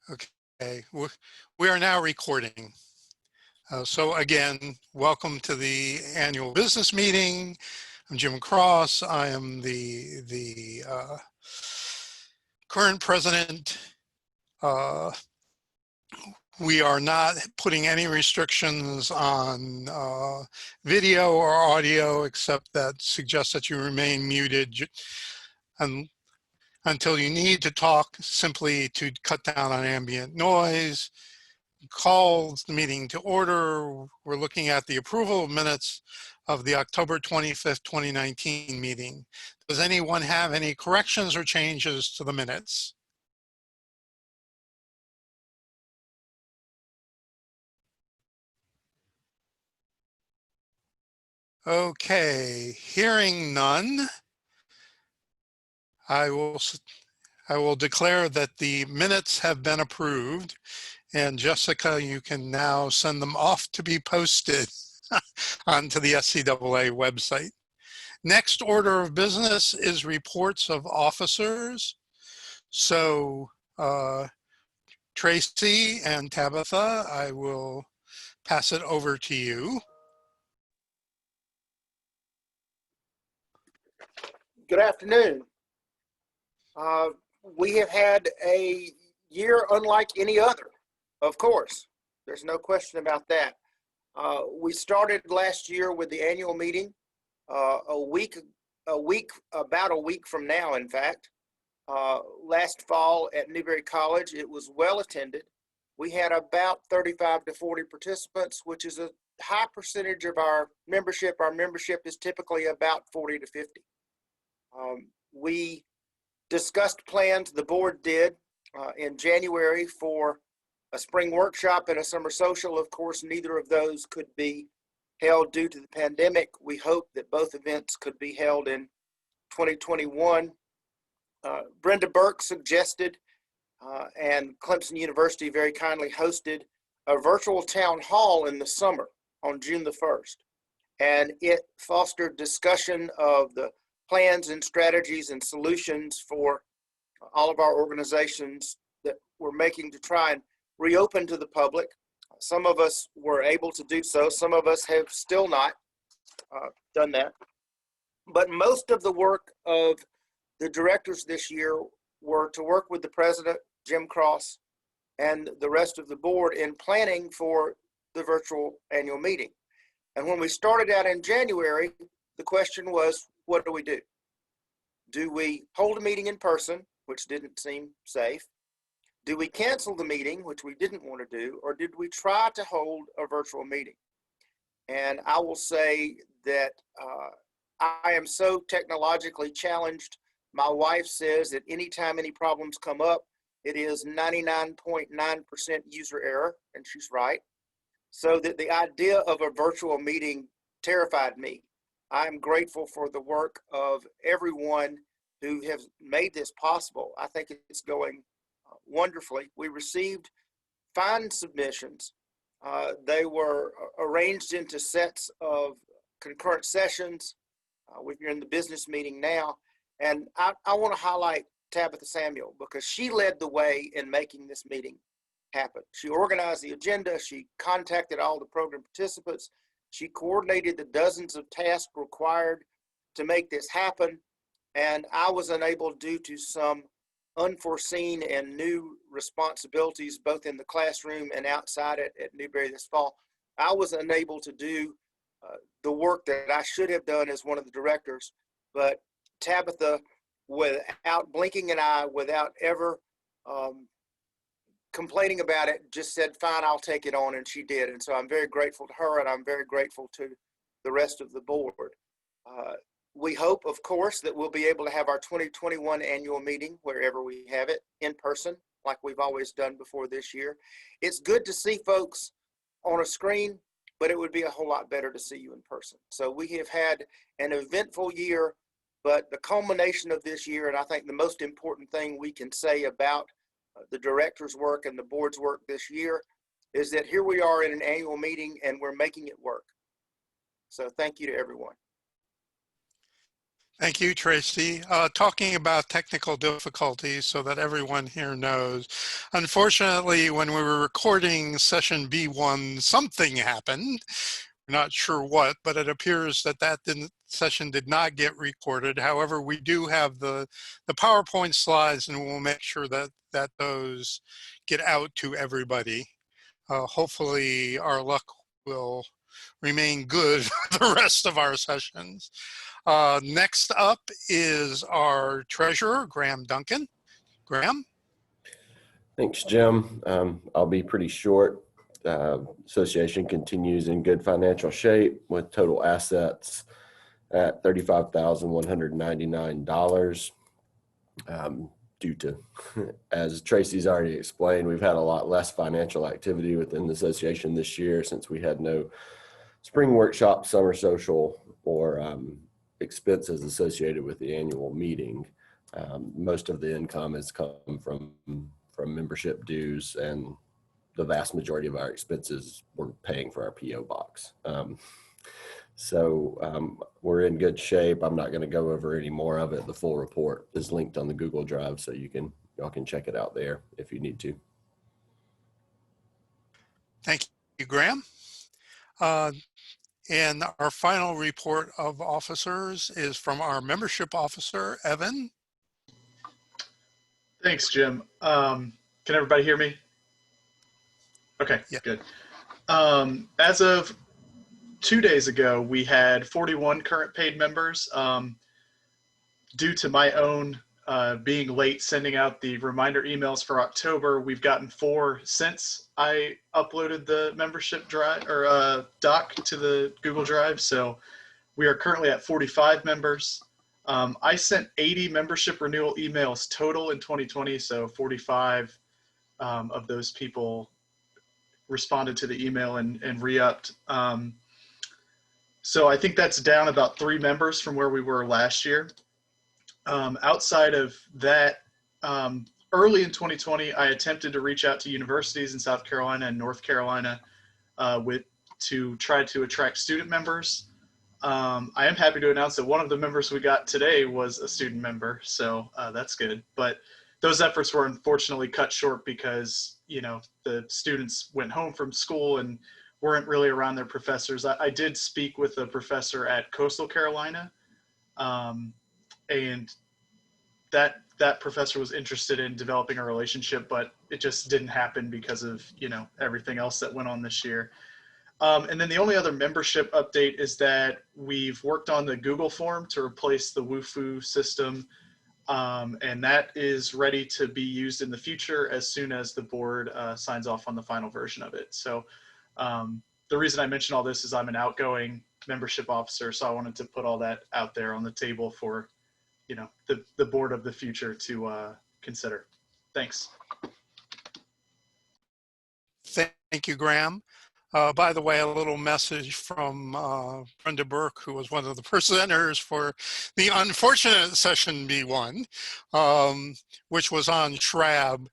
Okay, we are now recording. So again, welcome to the annual business meeting. I'm Jim Cross. I am the current president. We are not putting any restrictions on video or audio, except that suggests that you remain muted until you need to talk, simply to cut down on ambient noise. Calls the meeting to order. We're looking at the approval of minutes of the October 25th, 2019 meeting. Does anyone have any corrections or changes to the minutes? Okay, hearing none, I will declare that the minutes have been approved. And Jessica, you can now send them off to be posted onto the SCAA website. Next order of business is reports of officers. So Tracy and Tabitha, I will pass it over to you. Good afternoon. We have had a year unlike any other, of course. There's no question about that. We started last year with the annual meeting about a week from now, in fact. Last fall at Newberry College, it was well attended. We had about 35 to 40 participants, which is a high percentage of our membership. Our membership is typically about 40 to 50. We discussed plans, the board did, in January for a spring workshop and a summer social. Of course, neither of those could be held due to the pandemic. We hope that both events could be held in 2021. Brenda Burke suggested, and Clemson University very kindly hosted, a virtual town hall in the summer on June the 1st. And it fostered discussion of the plans and strategies and solutions for all of our organizations that we're making to try and reopen to the public. Some of us were able to do so. Some of us have still not done that. But most of the work of the directors this year were to work with the president, Jim Cross, and the rest of the board in planning for the virtual annual meeting. And when we started out in January, the question was, what do we do? Do we hold a meeting in person, which didn't seem safe? Do we cancel the meeting, which we didn't want to do, or did we try to hold a virtual meeting? And I will say that I am so technologically challenged. My wife says that anytime any problems come up, it is 99.9% user error, and she's right. So that the idea of a virtual meeting terrified me. I'm grateful for the work of everyone who has made this possible. I think it's going wonderfully. We received fine submissions. They were arranged into sets of concurrent sessions. We're in the business meeting now. And I want to highlight Tabitha Samuel because she led the way in making this meeting happen. She organized the agenda. She contacted all the program participants. She coordinated the dozens of tasks required to make this happen. And I was unable, due to some unforeseen and new responsibilities, both in the classroom and outside at Newberry this fall, I was unable to do the work that I should have done as one of the directors. But Tabitha, without blinking an eye, without ever complaining about it, just said, fine, I'll take it on, and she did. And so I'm very grateful to her, and I'm very grateful to the rest of the board. We hope, of course, that we'll be able to have our 2021 annual meeting wherever we have it in person, like we've always done before this year. It's good to see folks on a screen, but it would be a whole lot better to see you in person. So we have had an eventful year, but the culmination of this year, and I think the most important thing we can say about the director's work and the board's work this year, is that here we are in an annual meeting and we're making it work. So thank you to everyone. Thank you, Tracy. Talking about technical difficulties so that everyone here knows. Unfortunately, when we were recording session B1, something happened. We're not sure what, but it appears that session did not get recorded. However, we do have the PowerPoint slides, and we'll make sure that those get out to everybody. Hopefully, our luck will remain good for the rest of our sessions. Next up is our treasurer, Graham Duncan. Graham? Thanks, Jim. I'll be pretty short. Association continues in good financial shape with total assets at $35,199. Due to, as Tracy's already explained, we've had a lot less financial activity within the association this year since we had no spring workshop, summer social, or expenses associated with the annual meeting. Most of the income has come from membership dues, and the vast majority of our expenses we're paying for our PO box. So we're in good shape. I'm not going to go over any more of it. The full report is linked on the Google Drive, so y'all can check it out there if you need to. Thank you, Graham. And our final report of officers is from our membership officer, Evan. Thanks, Jim. Can everybody hear me? Okay, yeah. Good. As of 2 days ago, we had 41 current paid members. Due to my own being late sending out the reminder emails for October, we've gotten 4 since I uploaded the membership drive or doc to the Google Drive. So we are currently at 45 members. I sent 80 membership renewal emails total in 2020. So 45 of those people responded to the email and re-upped. So I think that's down about 3 members from where we were last year. Outside of that, early in 2020, I attempted to reach out to universities in South Carolina and North Carolina to try to attract student members. I am happy to announce that one of the members we got today was a student member, so that's good. But those efforts were unfortunately cut short because, you know, the students went home from school and weren't really around their professors. I did speak with a professor at Coastal Carolina, and that professor was interested in developing a relationship, but it just didn't happen because of, you know, everything else that went on this year. And then the only other membership update is that we've worked on the Google form to replace the WooFoo system, and that is ready to be used in the future as soon as the board signs off on the final version of it. So the reason I mention all this is I'm an outgoing membership officer, so I wanted to put all that out there on the table for, you know, the board of the future to consider. Thanks. Thank you, Graham. By the way, a little message from Brenda Burke, who was one of the presenters for the unfortunate session B1, which was on SHRAB.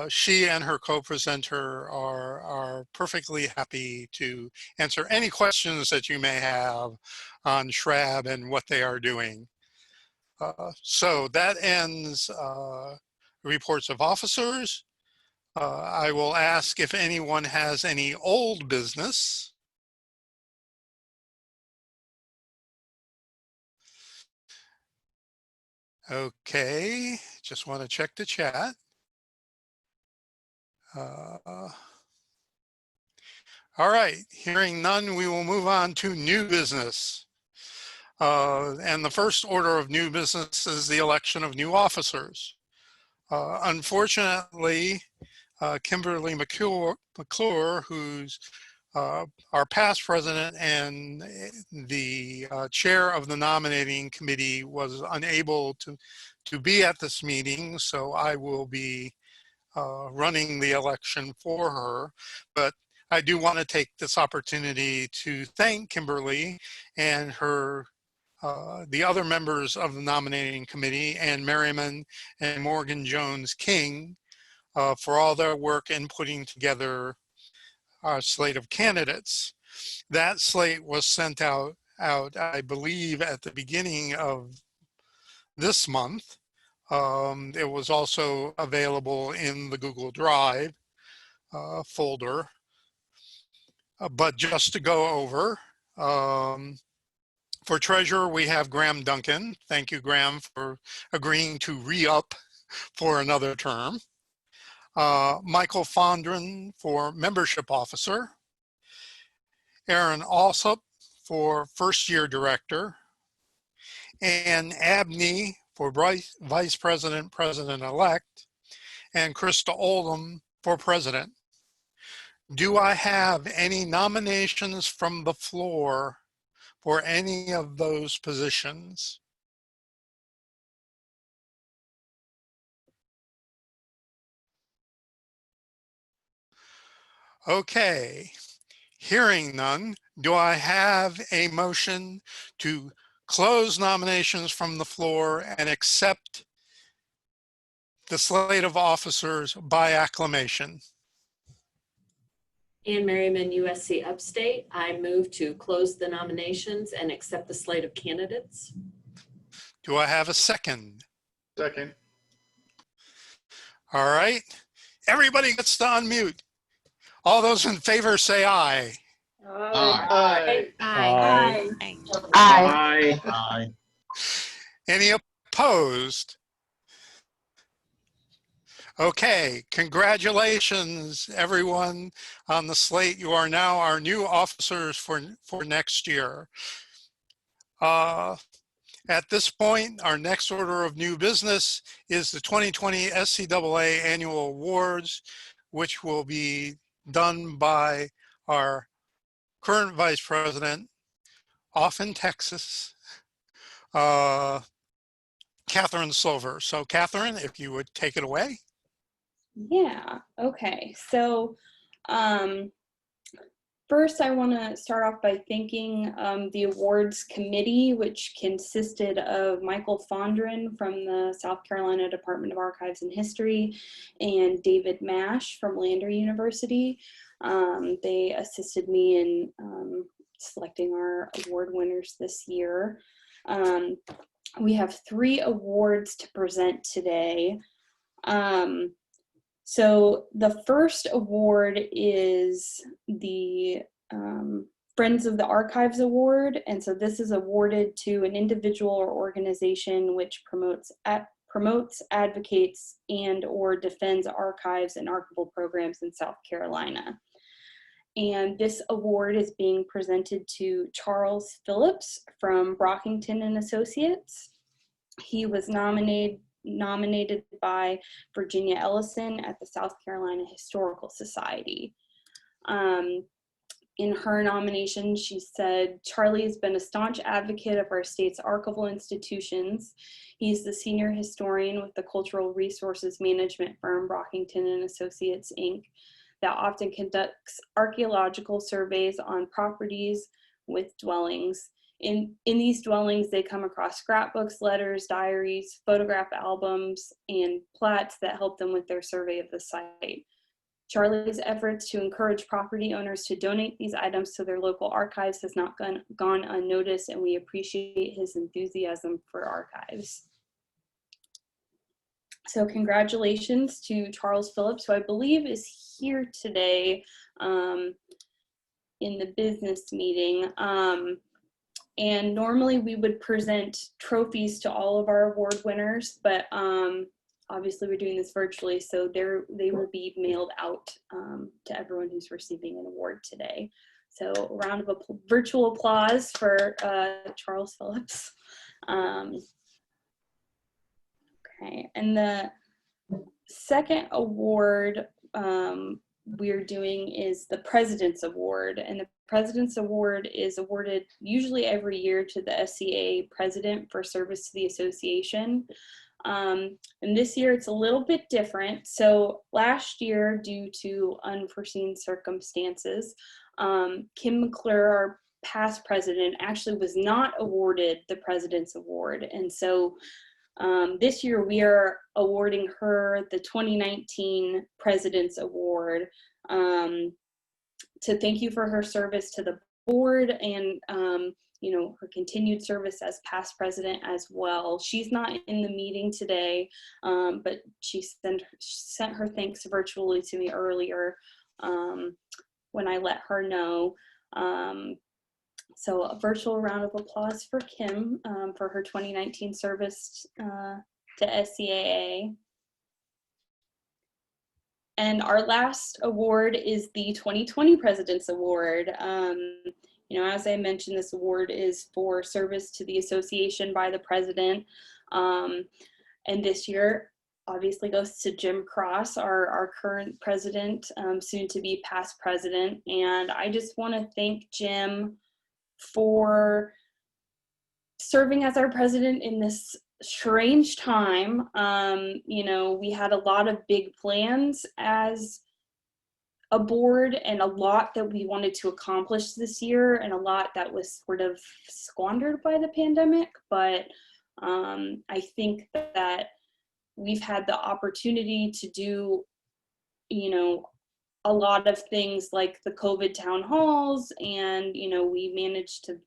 She and her co-presenter are perfectly happy to answer any questions that you may have on SHRAB and what they are doing. So that ends reports of officers. I will ask if anyone has any old business. Okay, just want to check the chat. All right, hearing none, we will move on to new business. And the first order of new business is the election of new officers. Unfortunately, Kimberly McClure, who's our past president and the chair of the nominating committee, was unable to be at this meeting, so I will be running the election for her. But I do want to take this opportunity to thank Kimberly and her the other members of the nominating committee, and Merriman and Morgan Jones King, for all their work in putting together our slate of candidates. That slate was sent out out, I believe, at the beginning of this month. It was also available in the Google Drive folder. But just to go over, for treasurer, we have Graham Duncan. Thank you, Graham, for agreeing to re-up for another term. Michael Fondren for membership officer. Aaron Alsop for first-year director. Ann Abney for vice president, president-elect. And Krista Oldham for president. Do I have any nominations from the floor for any of those positions? Okay, hearing none, do I have a motion to close nominations from the floor and accept the slate of officers by acclamation? Ann Merriman, USC Upstate. I move to close the nominations and accept the slate of candidates. Do I have a second? Second. All right, everybody gets to unmute. All those in favor say aye. Aye. Aye. Aye. Aye. Any opposed? Okay, congratulations everyone on the slate. You are now our new officers for next year. At this point, our next order of new business is the 2020 SCAA Annual Awards, which will be done by our current vice president, off in Texas, Catherine Silver. So Catherine, if you would take it away. Yeah, okay. So first I want to start off by thanking the awards committee, which consisted of Michael Fondren from the South Carolina Department of Archives and History and David Mash from Lander University. They assisted me in selecting our award winners this year. We have 3 awards to present today. So the first award is the Friends of the Archives Award. And so this is awarded to an individual or organization which promotes, advocates, and or defends archives and archival programs in South Carolina. And this award is being presented to Charles Phillips from Brockington and Associates. He was nominated by Virginia Ellison at the South Carolina Historical Society. In her nomination, she said, Charlie has been a staunch advocate of our state's archival institutions. He's the senior historian with the cultural resources management firm Brockington and Associates, Inc., that often conducts archaeological surveys on properties with dwellings. In these dwellings, they come across scrapbooks, letters, diaries, photograph albums, and plats that help them with their survey of the site. Charlie's efforts to encourage property owners to donate these items to their local archives has not gone unnoticed, and we appreciate his enthusiasm for archives. So congratulations to Charles Phillips, who I believe is here today in the business meeting. And normally we would present trophies to all of our award winners, but obviously we're doing this virtually, so they will be mailed out to everyone who's receiving an award today. So a round of virtual applause for Charles Phillips. Okay, and the second award we're doing is the President's Award, and the President's Award is awarded usually every year to the SCAA President for service to the association. And this year it's a little bit different. So last year, due to unforeseen circumstances, Kim McClure, our past president, actually was not awarded the President's Award. And so this year we are awarding her the 2019 President's Award to thank you for her service to the board and her continued service as past president as well. She's not in the meeting today, but she sent her thanks virtually to me earlier when I let her know. So a virtual round of applause for Kim for her 2019 service to SCAA. And our last award is the 2020 President's Award. As I mentioned, this award is for service to the association by the president. And this year, obviously, goes to Jim Cross, our current president, soon to be past president. And I just want to thank Jim for serving as our president in this strange time. We had a lot of big plans as a board and a lot that we wanted to accomplish this year and a lot that was sort of squandered by the pandemic. But I think that we've had the opportunity to do, a lot of things like the COVID town halls, and, we managed to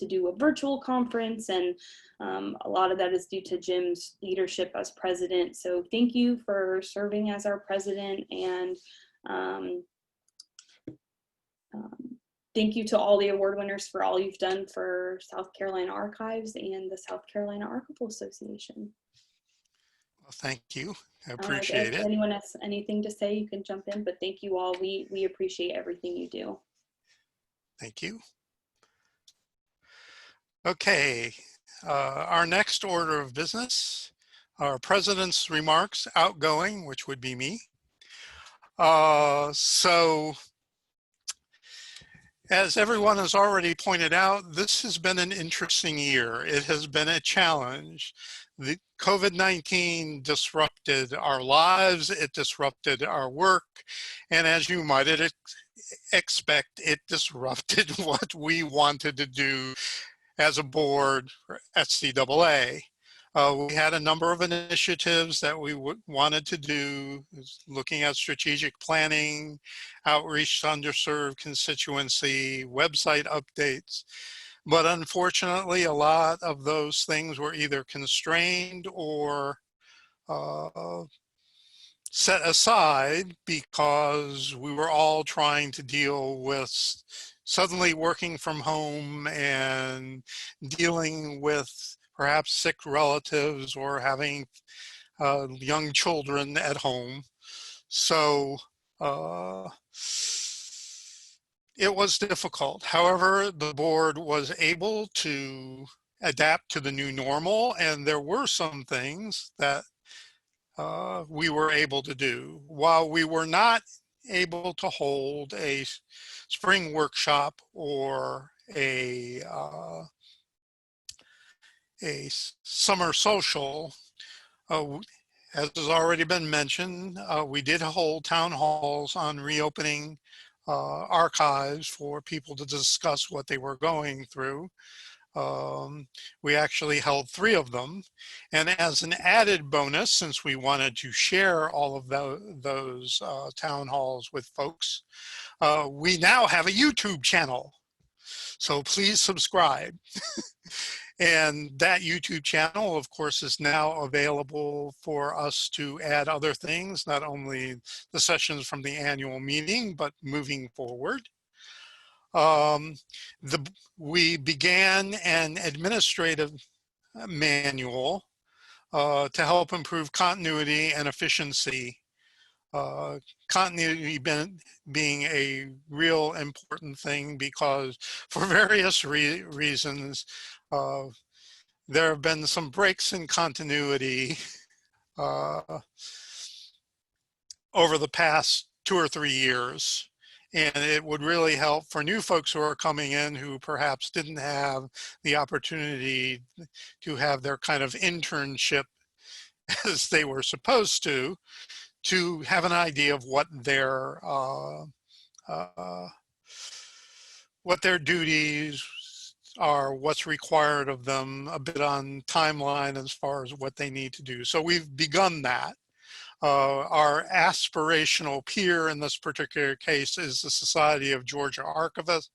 do a virtual conference, and a lot of that is due to Jim's leadership as president. So thank you for serving as our president, and thank you to all the award winners for all you've done for South Carolina Archives and the South Carolina Archival Association. Well, thank you. I appreciate If it. anyone has anything to say, you can jump in, but thank you all. We appreciate everything you do. Thank you. Okay, our next order of business, our president's remarks, outgoing, which would be me. So, as everyone has already pointed out, this has been an interesting year. It has been a challenge. The COVID-19 disrupted our lives, it disrupted our work, and as you might expect, it disrupted what we wanted to do as a board for SCAA. We had a number of initiatives that we wanted to do, looking at strategic planning, outreach to underserved constituency, website updates. But unfortunately, a lot of those things were either constrained or set aside because we were all trying to deal with suddenly working from home and dealing with perhaps sick relatives or having young children at home. So it was difficult. However, the board was able to adapt to the new normal, and there were some things that we were able to do. While we were not able to hold a spring workshop or a summer social, as has already been mentioned, we did hold town halls on reopening archives for people to discuss what they were going through. We actually held 3 of them. And as an added bonus, since we wanted to share all of those town halls with folks, we now have a YouTube channel. So please subscribe. And that YouTube channel, of course, is now available for us to add other things, not only the sessions from the annual meeting, but moving forward. We began an administrative manual to help improve continuity and efficiency. Continuity being a real important thing because for various reasons, there have been some breaks in continuity over the past 2 or 3 years. And it would really help for new folks who are coming in who perhaps didn't have the opportunity to have their kind of internship as they were supposed to have an idea of what their duties are, what's required of them, a bit on timeline as far as what they need to do. So we've begun that. Our aspirational peer in this particular case is the Society of Georgia Archivists.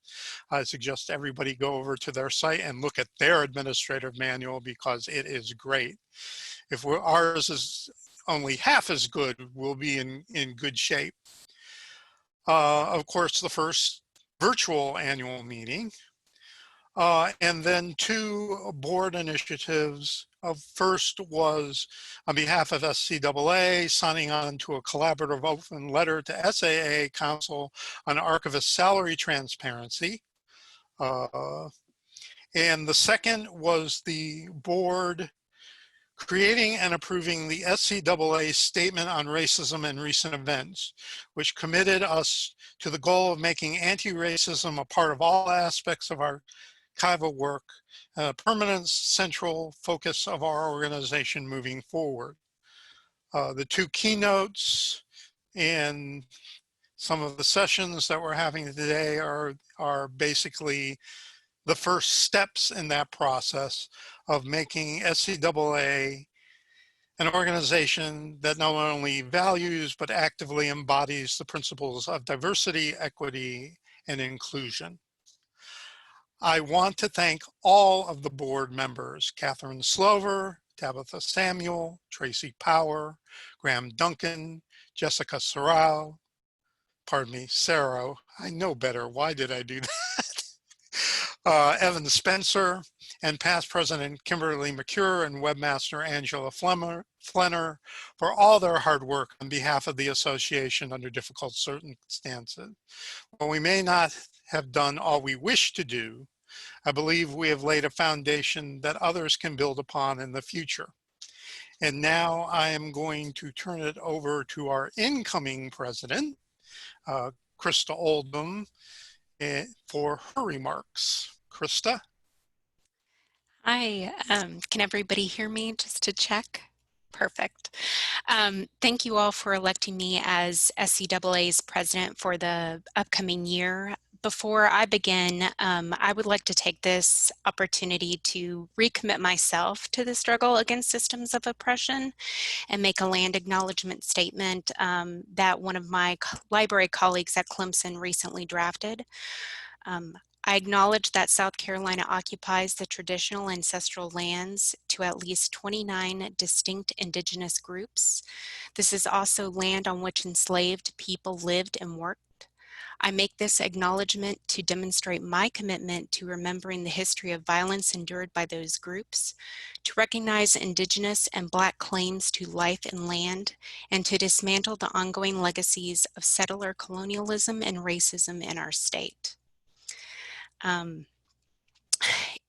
I suggest everybody go over to their site and look at their administrative manual because it is great. If ours is only half as good, we'll be in good shape. Of course, the first virtual annual meeting, and then 2 board initiatives. First was on behalf of SCAA, signing on to a collaborative open letter to SAA Council on Archivist Salary Transparency. And the second was the board creating and approving the SCAA Statement on Racism and Recent Events, which committed us to the goal of making anti-racism a part of all aspects of our archival work, a permanent central focus of our organization moving forward. The 2 keynotes and some of the sessions that we're having today are basically the first steps in that process of making SCAA an organization that not only values but actively embodies the principles of diversity, equity, and inclusion. I want to thank all of the board members, Catherine Slover, Tabitha Samuel, Tracy Power, Graham Duncan, Jessica Sarao, Sarah, I know better, why did I do that? Evan Spencer, and past President Kimberly McCure and webmaster Angela Flenner for all their hard work on behalf of the association under difficult circumstances. While we may not have done all we wish to do, I believe we have laid a foundation that others can build upon in the future. And now I am going to turn it over to our incoming president, Krista Oldham, for her remarks. Krista? Hi, can everybody hear me just to check? Perfect. Thank you all for electing me as SCAA's president for the upcoming year. Before I begin, I would like to take this opportunity to recommit myself to the struggle against systems of oppression and make a land acknowledgement statement that one of my library colleagues at Clemson recently drafted. I acknowledge that South Carolina occupies the traditional ancestral lands to at least 29 distinct indigenous groups. This is also land on which enslaved people lived and worked. I make this acknowledgement to demonstrate my commitment to remembering the history of violence endured by those groups, to recognize indigenous and Black claims to life and land, and to dismantle the ongoing legacies of settler colonialism and racism in our state.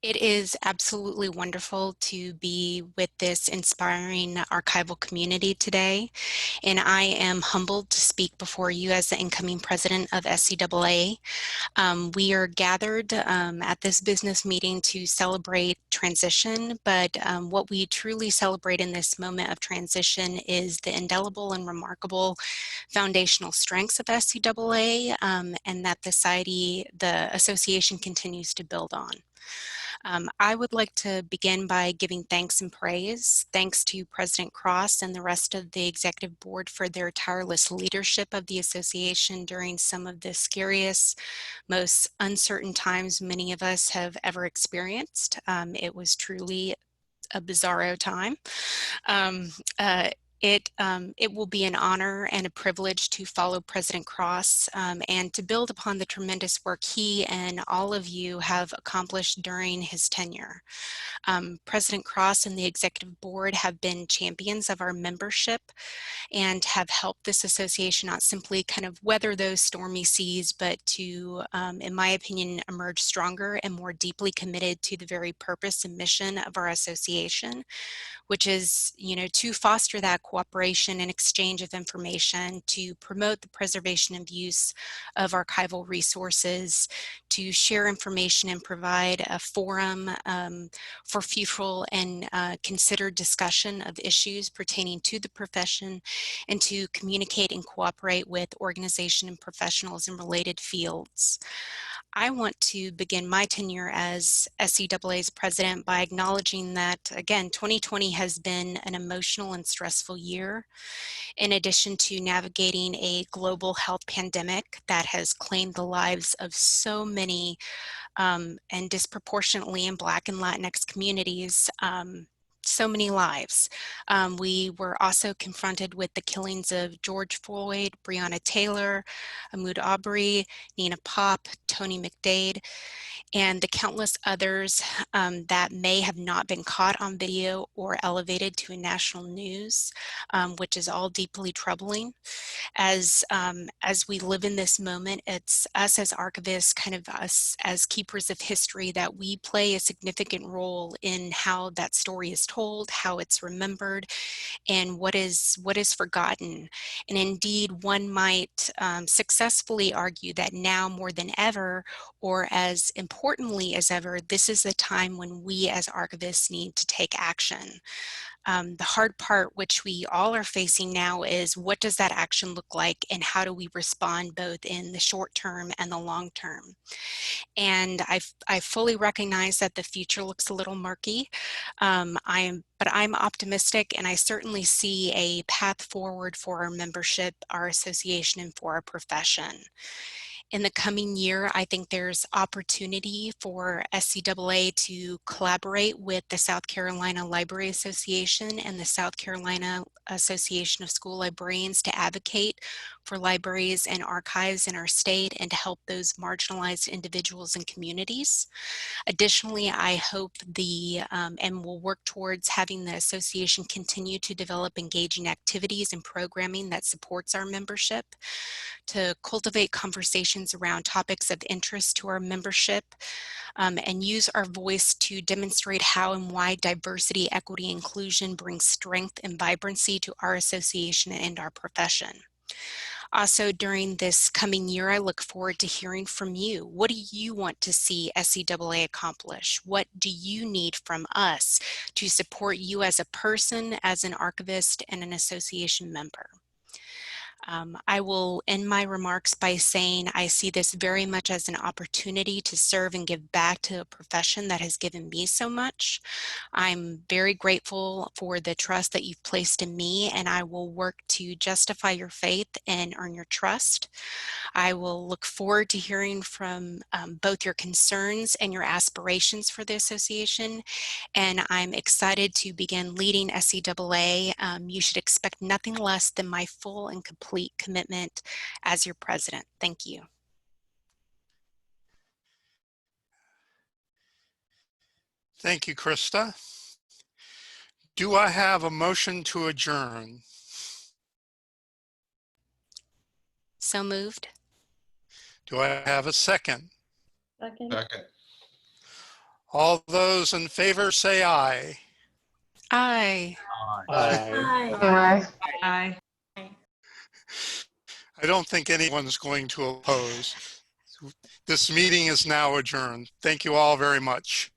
It is absolutely wonderful to be with this inspiring archival community today, and I am humbled to speak before you as the incoming president of SCAA. We are gathered at this business meeting to celebrate transition, but what we truly celebrate in this moment of transition is the indelible and remarkable foundational strengths of SCAA and that the association continues to build on. I would like to begin by giving thanks and praise. Thanks to President Cross and the rest of the executive board for their tireless leadership of the association during some of the scariest, most uncertain times many of us have ever experienced. It was truly a bizarro time. It will be an honor and a privilege to follow President Cross and to build upon the tremendous work he and all of you have accomplished during his tenure. President Cross and the executive board have been champions of our membership and have helped this association not simply kind of weather those stormy seas, but to, in my opinion, emerge stronger and more deeply committed to the very purpose and mission of our association, which is, to foster that cooperation and exchange of information, to promote the preservation and use of archival resources, to share information and provide a forum for fruitful and considered discussion of issues pertaining to the profession, and to communicate and cooperate with organization and professionals in related fields. I want to begin my tenure as SCAA's president by acknowledging that, again, 2020 has been an emotional and stressful year. In addition to navigating a global health pandemic that has claimed the lives of so many and disproportionately in Black and Latinx communities, so many lives. We were also confronted with the killings of George Floyd, Breonna Taylor, Ahmaud Arbery, Nina Pop, Tony McDade, and the countless others that may have not been caught on video or elevated to a national news, which is all deeply troubling. As we live in this moment, it's us as archivists, kind of us as keepers of history, that we play a significant role in how that story is told, how it's remembered, and what is forgotten. And indeed, one might successfully argue that now more than ever, or as importantly as ever, this is the time when we as archivists need to take action. The hard part, which we all are facing now, is what does that action look like and how do we respond both in the short term and the long term? And I fully recognize that the future looks a little murky. But I'm optimistic, and I certainly see a path forward for our membership, our association, and for our profession. In the coming year, I think there's opportunity for SCAA to collaborate with the South Carolina Library Association and the South Carolina Association of School Librarians to advocate for libraries and archives in our state and to help those marginalized individuals and communities. Additionally, I hope and will work towards having the association continue to develop engaging activities and programming that supports our membership, to cultivate conversations around topics of interest to our membership, and use our voice to demonstrate how and why diversity, equity, inclusion brings strength and vibrancy to our association and our profession. Also, during this coming year, I look forward to hearing from you. What do you want to see SCAA accomplish? What do you need from us to support you as a person, as an archivist, and an association member? I will end my remarks by saying I see this very much as an opportunity to serve and give back to a profession that has given me so much. I'm very grateful for the trust that you've placed in me, and I will work to justify your faith and earn your trust. I will look forward to hearing from both your concerns and your aspirations for the association, and I'm excited to begin leading SCAA. You should expect nothing less than my full and complete commitment as your president. Thank you. Thank you, Krista. Do I have a motion to adjourn? So moved. Do I have a second? Second. All those in favor say aye. Aye. Aye. Aye. I don't think anyone's going to oppose. This meeting is now adjourned. Thank you all very much.